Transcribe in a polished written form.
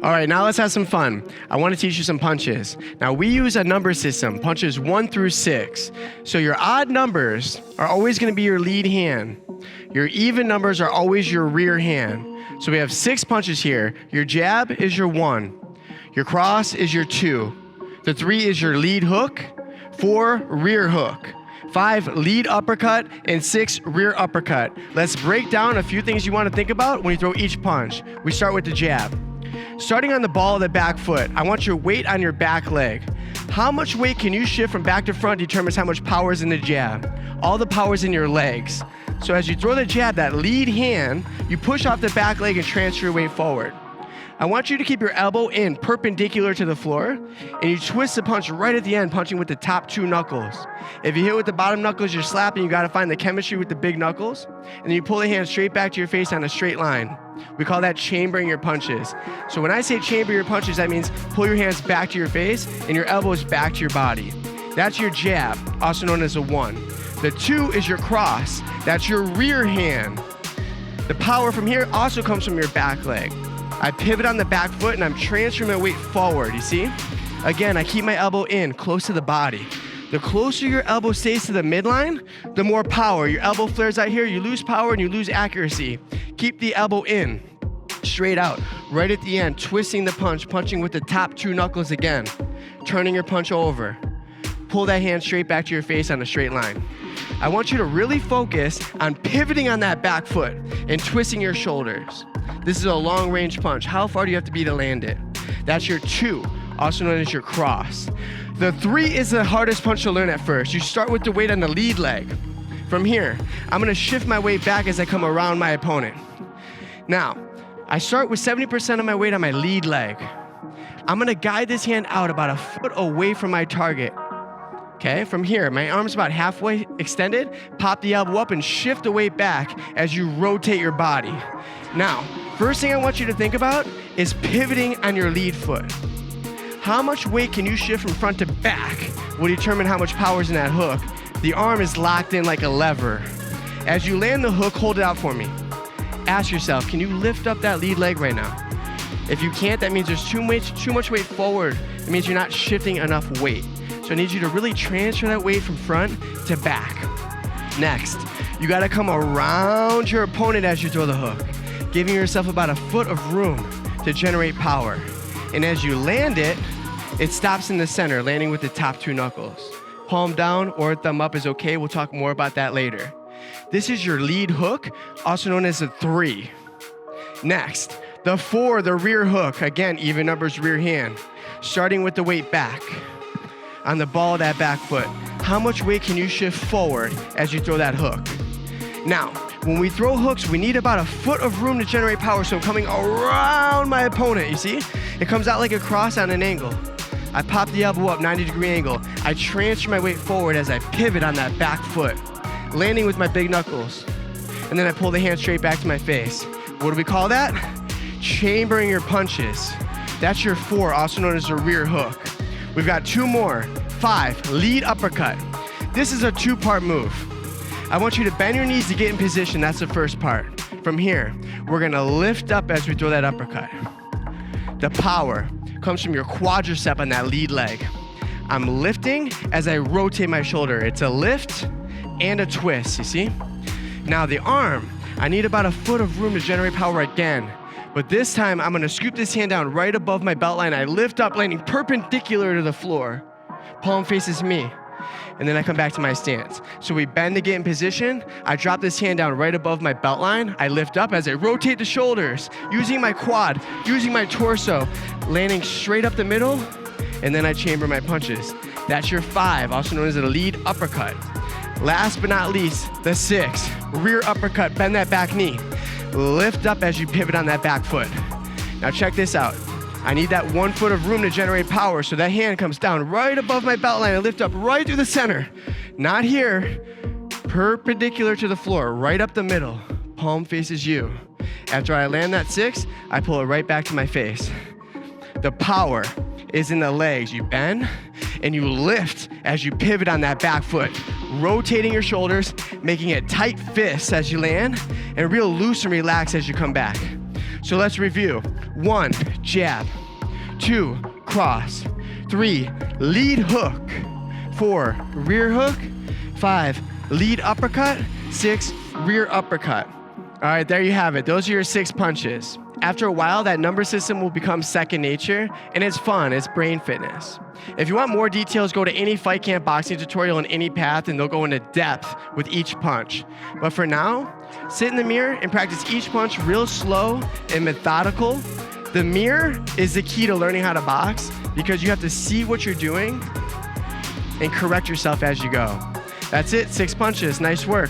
All right, now let's have some fun. I want to teach you some punches. Now, we use a number system, punches 1 through 6. So your odd numbers are always going to be your lead hand. Your even numbers are always your rear hand. So we have 6 punches here. Your jab is your 1. Your cross is your 2. The 3 is your lead hook. 4, rear hook. 5, lead uppercut, and 6, rear uppercut. Let's break down a few things you want to think about when you throw each punch. We start with the jab. Starting on the ball of the back foot, I want your weight on your back leg. How much weight can you shift from back to front determines how much power is in the jab. All the power is in your legs. So as you throw the jab, that lead hand, you push off the back leg and transfer your weight forward. I want you to keep your elbow in perpendicular to the floor, and you twist the punch right at the end, punching with the top 2 knuckles. If you hit with the bottom knuckles, you're slapping. You got to find the chemistry with the big knuckles, and then you pull the hand straight back to your face on a straight line. We call that chambering your punches. So when I say chamber your punches, that means pull your hands back to your face and your elbows back to your body. That's your jab, also known as a 1. The 2 is your cross. That's your rear hand. The power from here also comes from your back leg. I pivot on the back foot and I'm transferring my weight forward, you see? Again, I keep my elbow in, close to the body. The closer your elbow stays to the midline, the more power. Your elbow flares out here, you lose power and you lose accuracy. Keep the elbow in, straight out, right at the end, twisting the punch, punching with the top 2 knuckles again, turning your punch over. Pull that hand straight back to your face on a straight line. I want you to really focus on pivoting on that back foot and twisting your shoulders. This is a long range punch. How far do you have to be to land it? That's your 2, also known as your cross. The 3 is the hardest punch to learn at first. You start with the weight on the lead leg. From here, I'm gonna shift my weight back as I come around my opponent. Now, I start with 70% of my weight on my lead leg. I'm gonna guide this hand out about a foot away from my target. Okay, from here, my arm's about halfway extended, pop the elbow up and shift the weight back as you rotate your body. Now, first thing I want you to think about is pivoting on your lead foot. How much weight can you shift from front to back will determine how much power is in that hook. The arm is locked in like a lever. As you land the hook, hold it out for me. Ask yourself, can you lift up that lead leg right now? If you can't, that means there's too much weight forward. It means you're not shifting enough weight. So I need you to really transfer that weight from front to back. Next, you gotta come around your opponent as you throw the hook, giving yourself about a foot of room to generate power. And as you land it, it stops in the center, landing with the top 2 knuckles. Palm down or thumb up is okay. We'll talk more about that later. This is your lead hook, also known as a 3. Next, the 4, the rear hook. Again, even numbers rear hand. Starting with the weight back on the ball of that back foot. How much weight can you shift forward as you throw that hook? Now, when we throw hooks, we need about a foot of room to generate power, so I'm coming around my opponent, you see? It comes out like a cross on an angle. I pop the elbow up, 90-degree angle. I transfer my weight forward as I pivot on that back foot, landing with my big knuckles. And then I pull the hand straight back to my face. What do we call that? Chambering your punches. That's your 4, also known as the rear hook. We've got 2 more. 5, lead uppercut. This is a 2-part move. I want you to bend your knees to get in position. That's the first part. From here, we're gonna lift up as we throw that uppercut. The power comes from your quadricep on that lead leg. I'm lifting as I rotate my shoulder. It's a lift and a twist, you see? Now the arm, I need about a foot of room to generate power again. But this time, I'm gonna scoop this hand down right above my belt line. I lift up, landing perpendicular to the floor. Palm faces me. And then I come back to my stance. So we bend to get in position. I drop this hand down right above my belt line. I lift up as I rotate the shoulders, using my quad, using my torso, landing straight up the middle, and then I chamber my punches. That's your 5, also known as a lead uppercut. Last but not least, the 6, rear uppercut. Bend that back knee. Lift up as you pivot on that back foot. Now check this out. I need that 1 foot of room to generate power, so that hand comes down right above my belt line and lift up right through the center. Not here, perpendicular to the floor, right up the middle. Palm faces you. After I land that 6, I pull it right back to my face. The power is in the legs. You bend and you lift as you pivot on that back foot, rotating your shoulders, making it tight fists as you land, and real loose and relaxed as you come back. So let's review. 1, jab. 2, cross. 3, lead hook. 4, rear hook. 5, lead uppercut. 6, rear uppercut. All right, there you have it. Those are your 6 punches. After a while, that number system will become second nature, and it's fun, it's brain fitness. If you want more details, go to any Fight Camp boxing tutorial in any path, and they'll go into depth with each punch. But for now, sit in the mirror and practice each punch real slow and methodical. The mirror is the key to learning how to box because you have to see what you're doing and correct yourself as you go. That's it, 6 punches, nice work.